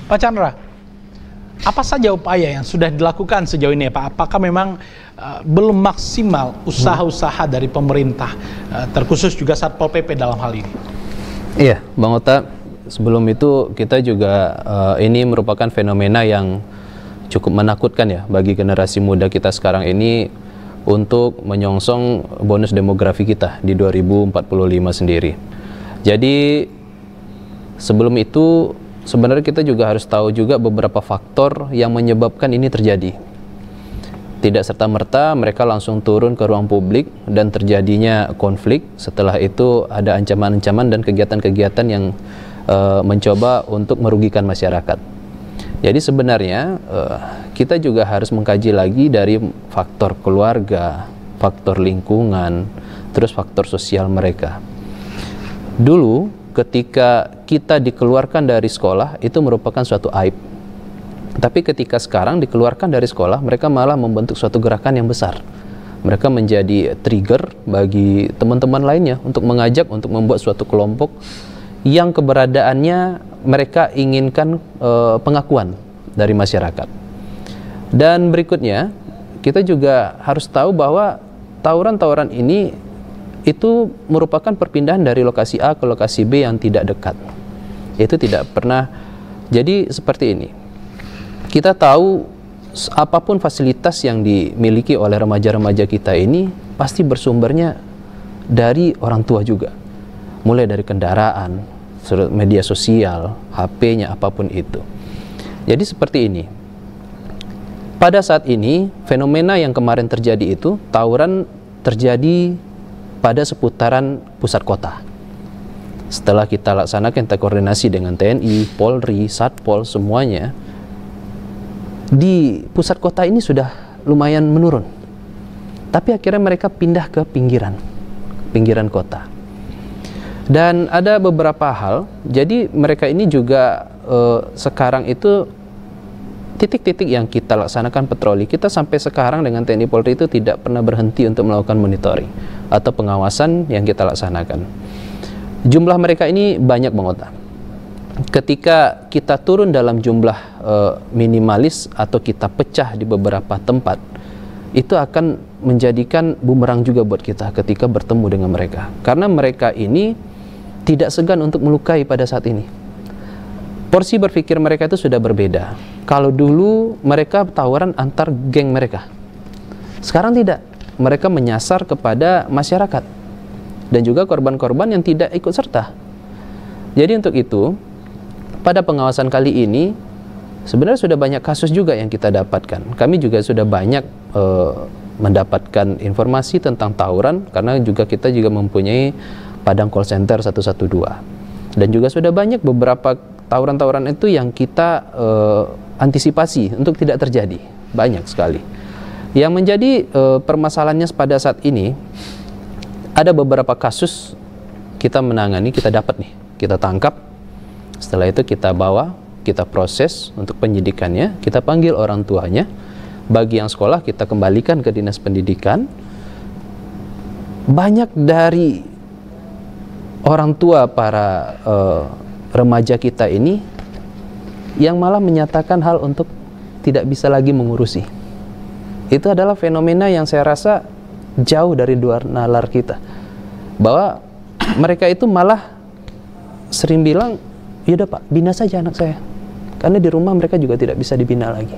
Pak Chandra, apa saja upaya yang sudah dilakukan sejauh ini, Pak? Apakah memang belum maksimal usaha-usaha dari pemerintah, terkhusus juga Satpol PP dalam hal ini? Iya, Bang Ota, sebelum itu kita juga ini merupakan fenomena yang cukup menakutkan ya bagi generasi muda kita sekarang ini untuk menyongsong bonus demografi kita di 2045 sendiri. Jadi sebelum itu sebenarnya kita juga harus tahu juga beberapa faktor yang menyebabkan ini terjadi. Tidak serta-merta mereka langsung turun ke ruang publik dan terjadinya konflik. Setelah itu ada ancaman-ancaman dan kegiatan-kegiatan yang mencoba untuk merugikan masyarakat. Jadi sebenarnya kita juga harus mengkaji lagi dari faktor keluarga, faktor lingkungan, terus faktor sosial mereka. Dulu ketika kita dikeluarkan dari sekolah itu merupakan suatu aib. Tapi ketika sekarang dikeluarkan dari sekolah, mereka malah membentuk suatu gerakan yang besar. Mereka menjadi trigger bagi teman-teman lainnya untuk mengajak, untuk membuat suatu kelompok yang keberadaannya mereka inginkan pengakuan dari masyarakat. Dan berikutnya, kita juga harus tahu bahwa tawuran-tawuran ini itu merupakan perpindahan dari lokasi A ke lokasi B yang tidak dekat. Itu tidak pernah. Jadi seperti ini. Kita tahu apapun fasilitas yang dimiliki oleh remaja-remaja kita ini pasti bersumbernya dari orang tua juga. Mulai dari kendaraan, media sosial, HP-nya, apapun itu. Jadi seperti ini. Pada saat ini, fenomena yang kemarin terjadi itu, tawuran terjadi pada seputaran pusat kota. Setelah kita laksanakan, kita koordinasi dengan TNI, Polri, Satpol, semuanya, di pusat kota ini sudah lumayan menurun. Tapi akhirnya mereka pindah ke pinggiran kota. Dan ada beberapa hal, jadi mereka ini juga sekarang itu titik-titik yang kita laksanakan patroli, kita sampai sekarang dengan TNI Polri itu tidak pernah berhenti untuk melakukan monitoring atau pengawasan yang kita laksanakan. Jumlah mereka ini banyak, Bang Ota. Ketika kita turun dalam jumlah minimalis atau kita pecah di beberapa tempat, itu akan menjadikan bumerang juga buat kita ketika bertemu dengan mereka. Karena mereka ini tidak segan untuk melukai pada saat ini. Porsi berpikir mereka itu sudah berbeda. Kalau dulu mereka tawuran antar geng mereka, sekarang tidak. Mereka menyasar kepada masyarakat dan juga korban-korban yang tidak ikut serta. Jadi untuk itu, pada pengawasan kali ini sebenarnya sudah banyak kasus juga yang kita dapatkan. Kami juga sudah banyak mendapatkan informasi tentang tawuran, karena juga kita juga mempunyai Padang Call Center 112. Dan juga sudah banyak beberapa tawuran-tawuran itu yang kita antisipasi untuk tidak terjadi. Banyak sekali. Yang menjadi permasalahannya pada saat ini, ada beberapa kasus kita menangani, kita dapat nih, kita tangkap. Setelah itu kita bawa, kita proses untuk penyidikannya, kita panggil orang tuanya. Bagi yang sekolah kita kembalikan ke dinas pendidikan. Banyak dari orang tua para remaja kita ini yang malah menyatakan hal untuk tidak bisa lagi mengurusi. Itu adalah fenomena yang saya rasa jauh dari luar nalar kita. Bahwa mereka itu malah sering bilang, yaudah Pak, bina saja anak saya. Karena di rumah mereka juga tidak bisa dibina lagi.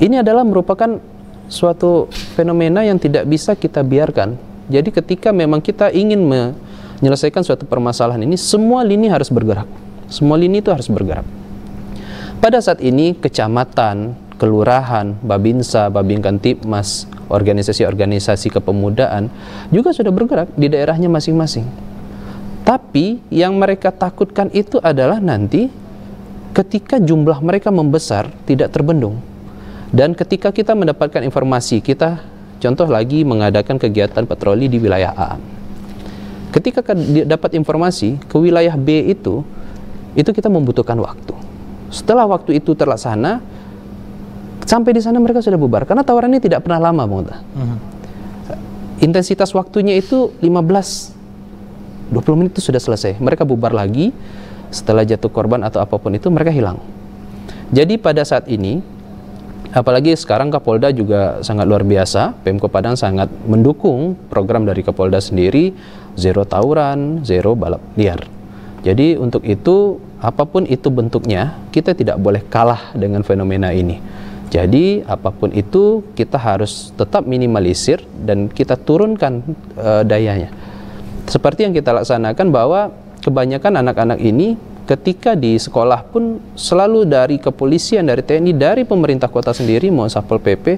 Ini adalah merupakan suatu fenomena yang tidak bisa kita biarkan. Jadi ketika memang kita ingin menyelesaikan suatu permasalahan ini, semua lini harus bergerak. Semua lini itu harus bergerak. Pada saat ini, kecamatan, kelurahan, Babinsa, Babinkamtibmas, organisasi-organisasi kepemudaan juga sudah bergerak di daerahnya masing-masing. Tapi yang mereka takutkan itu adalah nanti ketika jumlah mereka membesar tidak terbendung. Dan ketika kita mendapatkan informasi, kita contoh lagi mengadakan kegiatan patroli di wilayah A. Ketika dapat informasi ke wilayah B itu kita membutuhkan waktu. Setelah waktu itu terlaksana, sampai di sana mereka sudah bubar. Karena tawaran ini tidak pernah lama, Bang Ota. Intensitas waktunya itu 15-20 menit itu sudah selesai. Mereka bubar lagi. setelah jatuh korban atau apapun itu mereka hilang. Jadi pada saat ini, apalagi sekarang Kapolda juga sangat luar biasa, Pemko Padang sangat mendukung program dari Kapolda sendiri, zero tawuran, zero balap liar. Jadi untuk itu, apapun itu bentuknya, kita tidak boleh kalah dengan fenomena ini. Jadi apapun itu kita harus tetap minimalisir dan kita turunkan dayanya. Seperti yang kita laksanakan bahwa kebanyakan anak-anak ini ketika di sekolah pun selalu dari kepolisian, dari TNI, dari pemerintah kota sendiri, mau Satpol PP,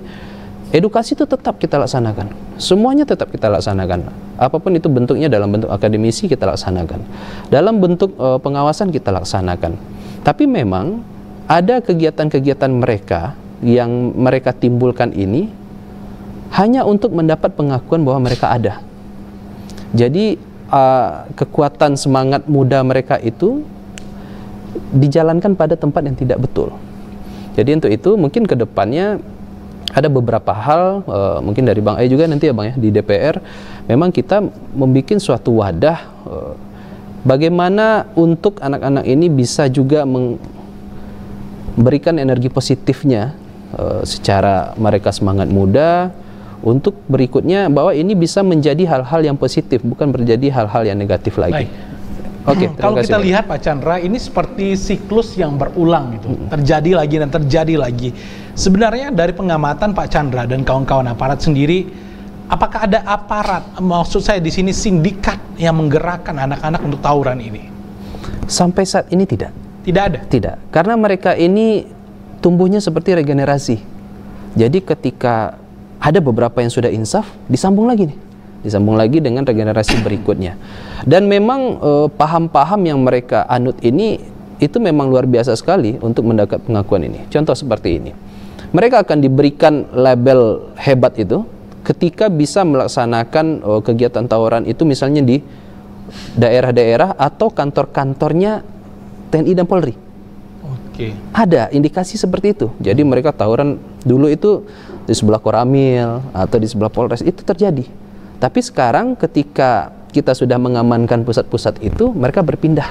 edukasi itu tetap kita laksanakan. Semuanya tetap kita laksanakan. Apapun itu bentuknya, dalam bentuk akademisi kita laksanakan. Dalam bentuk pengawasan kita laksanakan. Tapi memang ada kegiatan-kegiatan mereka yang mereka timbulkan ini hanya untuk mendapat pengakuan bahwa mereka ada. Jadi kekuatan semangat muda mereka itu dijalankan pada tempat yang tidak betul. Jadi untuk itu mungkin ke depannya ada beberapa hal, mungkin dari Bang E juga nanti ya Bang ya, di DPR memang kita membuat suatu wadah bagaimana untuk anak-anak ini bisa juga memberikan energi positifnya secara mereka semangat muda, untuk berikutnya bahwa ini bisa menjadi hal-hal yang positif, bukan menjadi hal-hal yang negatif lagi. Oke, kalau kita lihat Pak Chandra, ini seperti siklus yang berulang gitu, terjadi lagi dan terjadi lagi. Sebenarnya dari pengamatan Pak Chandra dan kawan-kawan aparat sendiri, apakah ada aparat, maksud saya di sini sindikat yang menggerakkan anak-anak untuk tawuran ini? Sampai saat ini tidak. Tidak ada? Tidak, karena mereka ini tumbuhnya seperti regenerasi. Jadi ketika ada beberapa yang sudah insaf, disambung lagi nih. Disambung lagi dengan regenerasi berikutnya. Dan memang paham-paham yang mereka anut ini, itu memang luar biasa sekali untuk mendapat pengakuan ini. Contoh seperti ini. Mereka akan diberikan label hebat itu ketika bisa melaksanakan kegiatan tawuran itu misalnya di daerah-daerah atau kantor-kantornya TNI dan Polri. Oke. Ada indikasi seperti itu. Jadi mereka tawuran dulu itu di sebelah Koramil atau di sebelah Polres itu terjadi. Tapi sekarang ketika kita sudah mengamankan pusat-pusat itu, mereka berpindah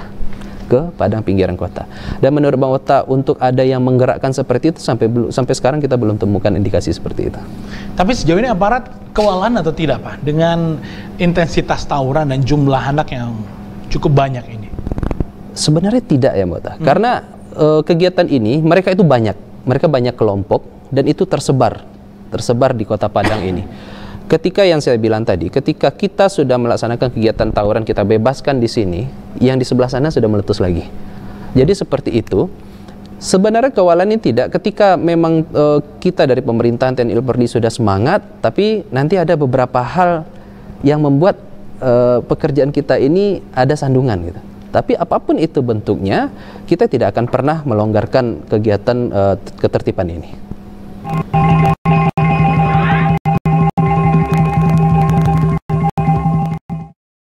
ke Padang pinggiran kota. Dan menurut Bang Ota, untuk ada yang menggerakkan seperti itu sampai sekarang kita belum temukan indikasi seperti itu. Tapi sejauh ini aparat kewalahan atau tidak Pak dengan intensitas tawuran dan jumlah anak yang cukup banyak ini? Sebenarnya tidak ya Bang Ota. Karena kegiatan ini mereka itu banyak. Mereka banyak kelompok dan itu tersebar di kota Padang ini. Ketika yang saya bilang tadi, ketika kita sudah melaksanakan kegiatan tawuran, kita bebaskan di sini, yang di sebelah sana sudah meletus lagi. Jadi seperti itu. Sebenarnya kewalahan ini tidak, ketika memang kita dari pemerintahan TNI Polri sudah semangat, tapi nanti ada beberapa hal yang membuat pekerjaan kita ini ada sandungan gitu. Tapi apapun itu bentuknya, kita tidak akan pernah melonggarkan kegiatan ketertiban ini.